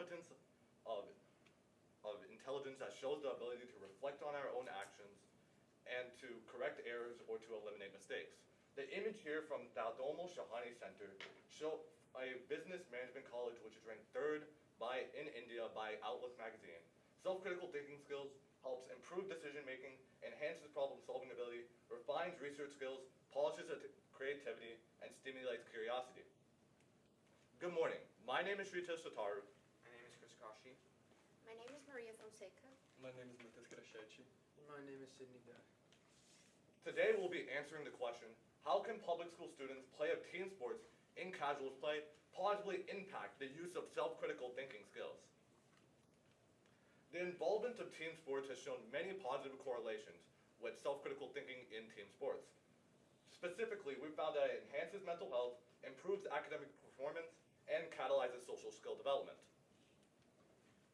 intelligence of, of intelligence that shows the ability to reflect on our own actions and to correct errors or to eliminate mistakes. The image here from the Adomo Shahani Center show a business management college which is ranked third in India by Outlook magazine. Self-critical thinking skills helps improve decision making, enhances problem solving ability, refines research skills, polishes creativity, and stimulates curiosity. Good morning. My name is Shrita Sataru. My name is Chris Kashi. My name is Maria Fonseca. My name is Matheus Grashetti. My name is Sydney Guy. Today we'll be answering the question, how can public school students play of team sports in casual play positively impact the use of self-critical thinking skills? The involvement of team sports has shown many positive correlations with self-critical thinking in team sports. Specifically, we found that it enhances mental health, improves academic performance, and catalyzes social skill development.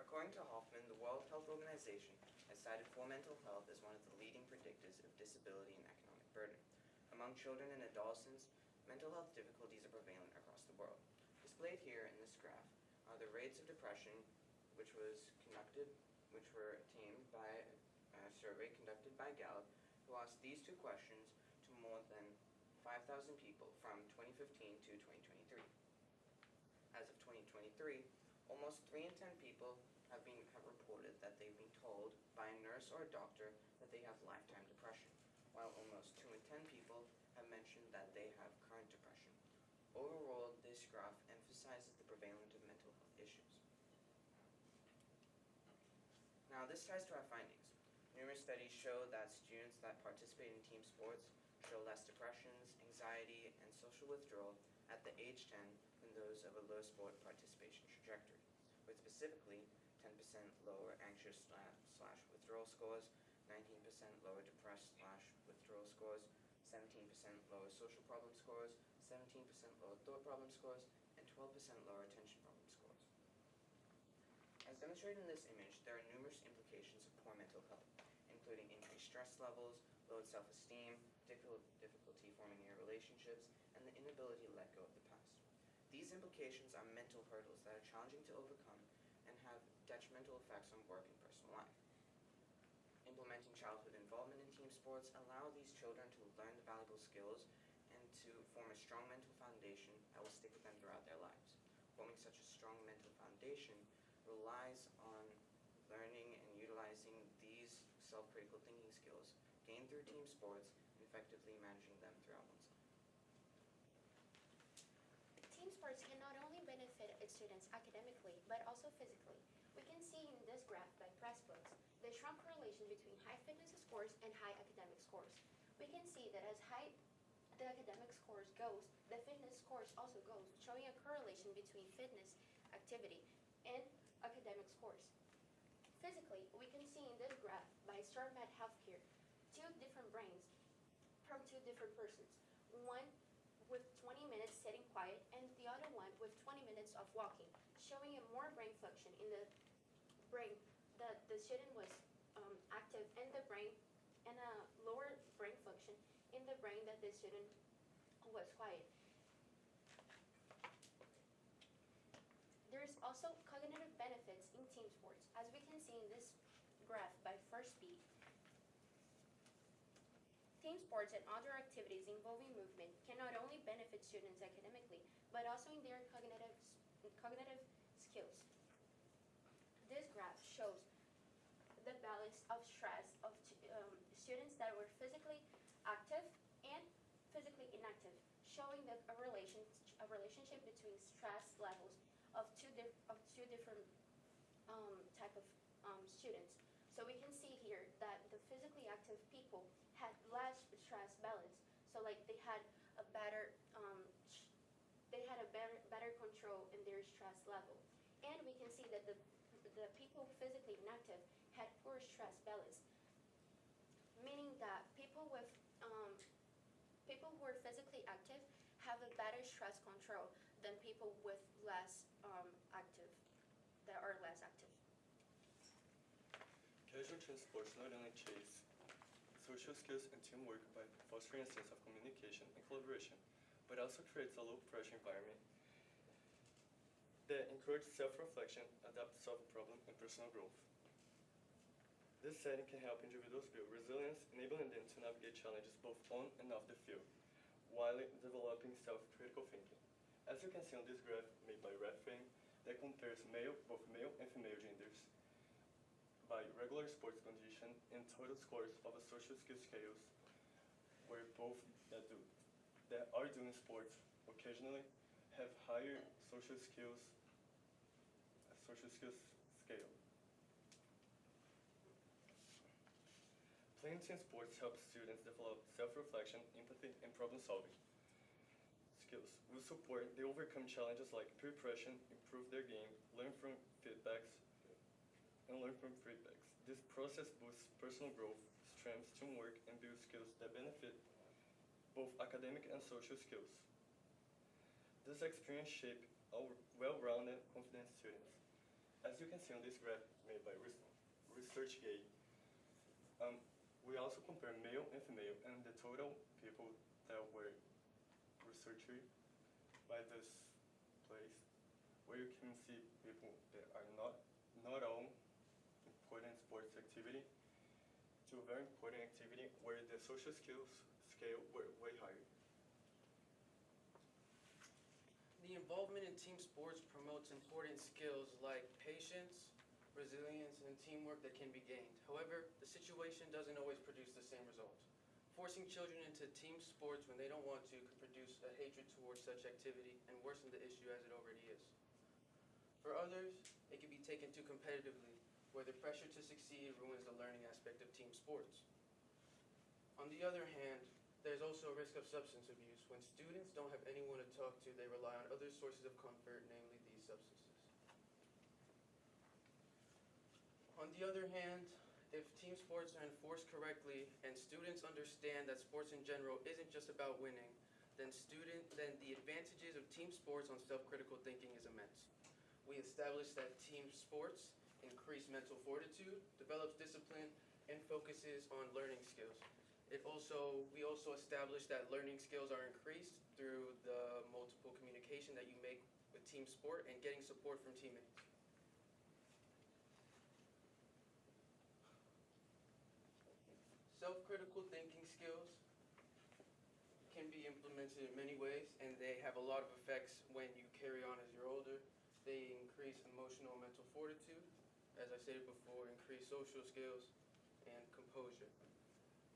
According to Hoffman, the World Health Organization has cited poor mental health as one of the leading predictors of disability and economic burden. Among children and adolescents, mental health difficulties are prevalent across the world. Displayed here in this graph are the rates of depression which were obtained by a survey conducted by Gallup, who asked these two questions to more than 5,000 people from 2015 to 2023. As of 2023, almost 3 in 10 people have reported that they've been told by a nurse or a doctor that they have lifetime depression, while almost 2 in 10 people have mentioned that they have current depression. Overall, this graph emphasizes the prevalence of mental health issues. Now, this ties to our findings. Numerous studies show that students that participate in team sports show less depressions, anxiety, and social withdrawal at the age 10 than those of a low sport participation trajectory, with specifically 10% lower anxious / withdrawal scores, 19% lower depressed / withdrawal scores, 17% lower social problem scores, 17% lower thought problem scores, and 12% lower attention problem scores. As demonstrated in this image, there are numerous implications of poor mental health, including increased stress levels, low self-esteem, difficulty forming new relationships, and the inability to let go of the past. These implications are mental hurdles that are challenging to overcome and have detrimental effects on work and personal life. Implementing childhood involvement in team sports allow these children to learn the valuable skills and to form a strong mental foundation that will stick with them throughout their lives. Forming such a strong mental foundation relies on learning and utilizing these self-critical thinking skills gained through team sports and effectively managing them throughout one's life. Team sports can not only benefit its students academically, but also physically. We can see in this graph by Pressbooks the strong correlation between high fitness scores and high academic scores. We can see that as high the academic scores goes, the fitness scores also goes, showing a correlation between fitness activity and academic scores. Physically, we can see in this graph by StarMed Healthcare 2 different brains from 2 different persons. One with 20 minutes sitting quiet and the other one with 20 minutes of walking, showing a more brain function in the brain that the student was active in the brain and a lower brain function in the brain that the student was quiet. There's also cognitive benefits in team sports, as we can see in this graph by First Beat. Team sports and other activities involving movement can not only benefit students academically, but also in their cognitive skills. This graph shows the balance of stress of students that were physically active and physically inactive, showing that a relationship between stress levels of two different type of students. So we can see here that the physically active people had less stress balance. So like they had a better better control in their stress level. And we can see that the people physically inactive had poor stress balance, meaning that people who are physically active have a better stress control than people with less that are less active. Casual team sports not only chase social skills and teamwork by fostering a sense of communication and collaboration, but also creates a low-pressure environment that encourage self-reflection, adapt to solve problem, and personal growth. This setting can help individuals build resilience, enabling them to navigate challenges both on and off the field, while developing self-critical thinking. As you can see on this graph made by Redfin, that compares both male and female genders by regular sports condition and total scores of a social skills scales, where both that are doing sports occasionally have higher social skills scale. Playing team sports helps students develop self-reflection, empathy, and problem-solving skills. We support they overcome challenges like peer pressure, improve their game, learn from feedbacks. This process boosts personal growth, strengthens teamwork, and builds skills that benefit both academic and social skills. This experience shapes our well-rounded, confident students. As you can see on this graph made by ResearchGate, we also compare male and female, and the total people that were researched by this place, where you can see people that are not all important sports activity to a very important activity where the social skills scale were way higher. The involvement in team sports promotes important skills like patience, resilience, and teamwork that can be gained. However, the situation doesn't always produce the same results. Forcing children into team sports when they don't want to could produce a hatred towards such activity and worsen the issue as it already is. For others, it can be taken too competitively, where the pressure to succeed ruins the learning aspect of team sports. On the other hand, there's also a risk of substance abuse. When students don't have anyone to talk to, they rely on other sources of comfort, namely these substances. On the other hand, if team sports are enforced correctly and students understand that sports in general isn't just about winning, then the advantages of team sports on self-critical thinking is immense. We established that team sports increase mental fortitude, develops discipline, and focuses on learning skills. We also established that learning skills are increased through the multiple communication that you make with team sport and getting support from teammates. Self-critical thinking skills can be implemented in many ways, and they have a lot of effects when you carry on as you're older. They increase emotional and mental fortitude, as I stated before, increase social skills, and composure.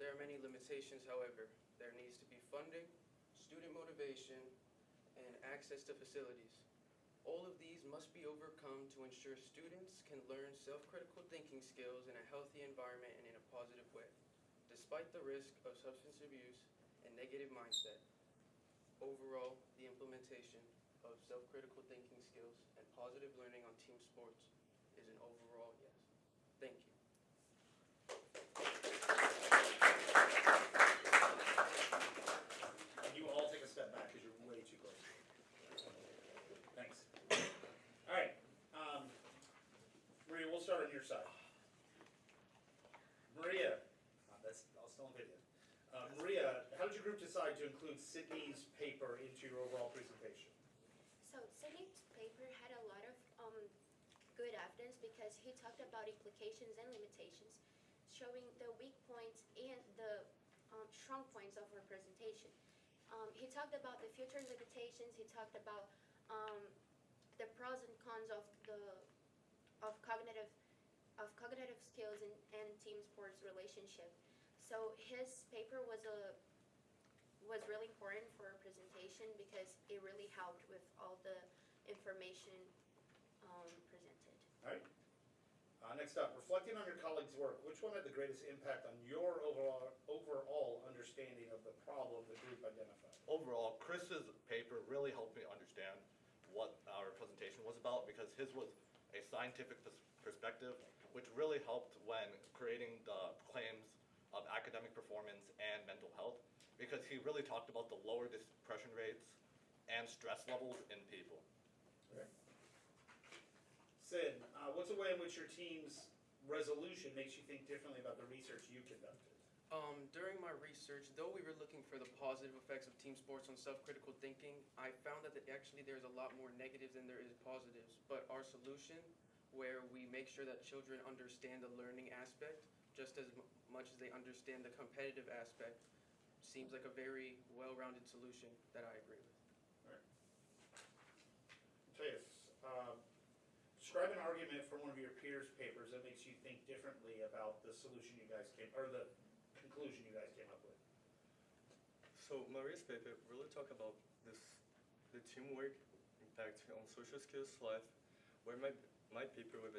There are many limitations, however. There needs to be funding, student motivation, and access to facilities. All of these must be overcome to ensure students can learn self-critical thinking skills in a healthy environment and in a positive way. Despite the risk of substance abuse and negative mindset, overall, the implementation of self-critical thinking skills and positive learning on team sports is an overall yes. Thank you. And you all take a step back because you're way too close. Thanks. All right. Maria, we'll start on your side. Maria, I'll still on video. Maria, how did your group decide to include Sydney's paper into your overall presentation? So Sydney's paper had a lot of good evidence because he talked about implications and limitations, showing the weak points and the strong points of our presentation. He talked about the future limitations. He talked about the pros and cons of cognitive skills and team sports relationship. So his paper was really important for our presentation because it really helped with all the information presented. All right. Next up, reflecting on your colleagues' work, which one had the greatest impact on your overall understanding of the problem the group identified? Overall, Chris's paper really helped me understand what our presentation was about because his was a scientific perspective, which really helped when creating the claims of academic performance and mental health, because he really talked about the lower depression rates and stress levels in people. Okay. Sid, what's a way in which your team's resolution makes you think differently about the research you conducted? During my research, though we were looking for the positive effects of team sports on self-critical thinking, I found that actually there's a lot more negatives than there is positives. But our solution, where we make sure that children understand the learning aspect just as much as they understand the competitive aspect, seems like a very well-rounded solution that I agree with. Mateus, describe an argument from one of your peers' papers that makes you think differently about the solution you guys came, or the conclusion you guys came up with. So Maria's paper really talk about the teamwork impact on social skills life, where my paper were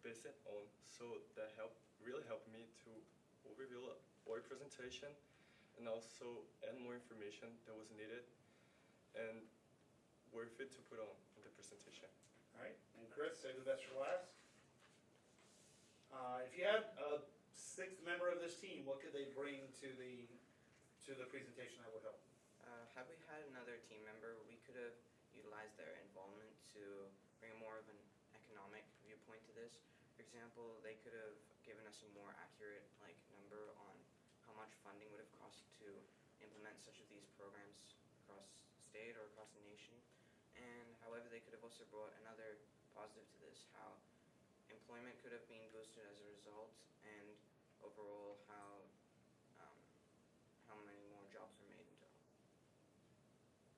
based on. So that really helped me to overview our presentation and also add more information that was needed and worth it to put on in the presentation. All right, and Chris, save the best for last. If you had a sixth member of this team, what could they bring to the presentation that would help? Had we had another team member, we could have utilized their involvement to bring more of an economic viewpoint to this. For example, they could have given us a more accurate number on how much funding would have cost to implement such of these programs across state or across the nation. And however, they could have also brought another positive to this, how employment could have been boosted as a result, and overall how